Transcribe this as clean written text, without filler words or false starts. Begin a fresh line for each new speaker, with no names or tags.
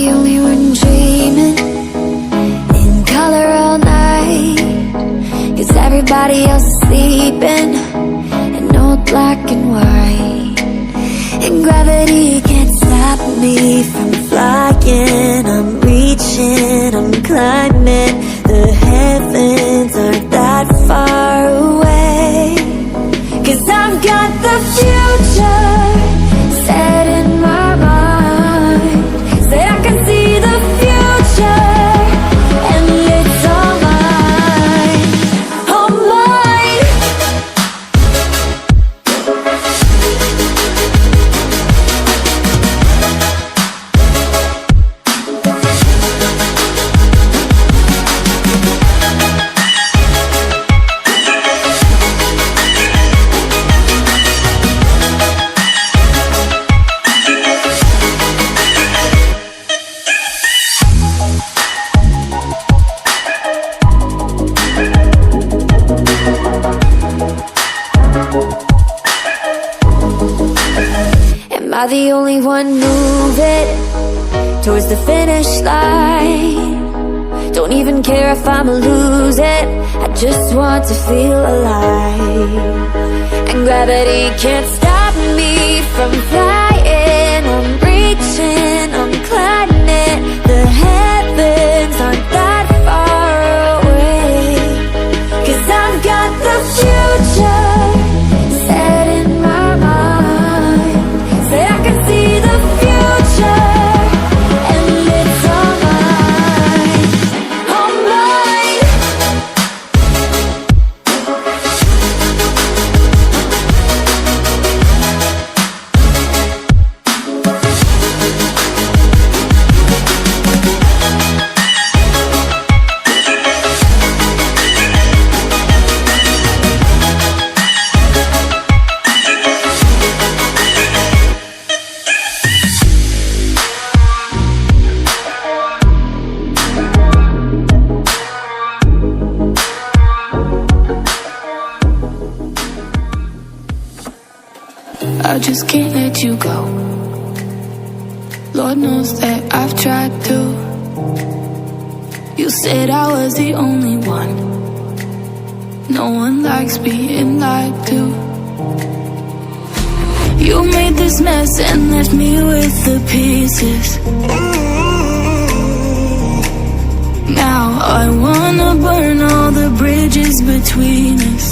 the only one dreaming in color all night? 'Cause everybody else is sleeping in old black and white. And gravity can't stop me from flying. I'm reaching, I'm climbing. The heavens aren't that far away. 'Cause I've got the future set in my mind. Said I can see the future, and it's all mine, all mine. Am I the only one moving towards the finish line? Don't even care if I'ma lose it, I just want to feel alive. And gravity can't stop me from flying. I'm reaching, I'm climbing. The heavens aren't that far away. 'Cause I've got the future set in my mind. Say I can see the future, and it's all mine, all mine.
I just can't let you go. Lord knows that I've tried to. You said I was the only one. No one likes being lied to. You made this mess and left me with the pieces. Now I wanna burn all the bridges between us.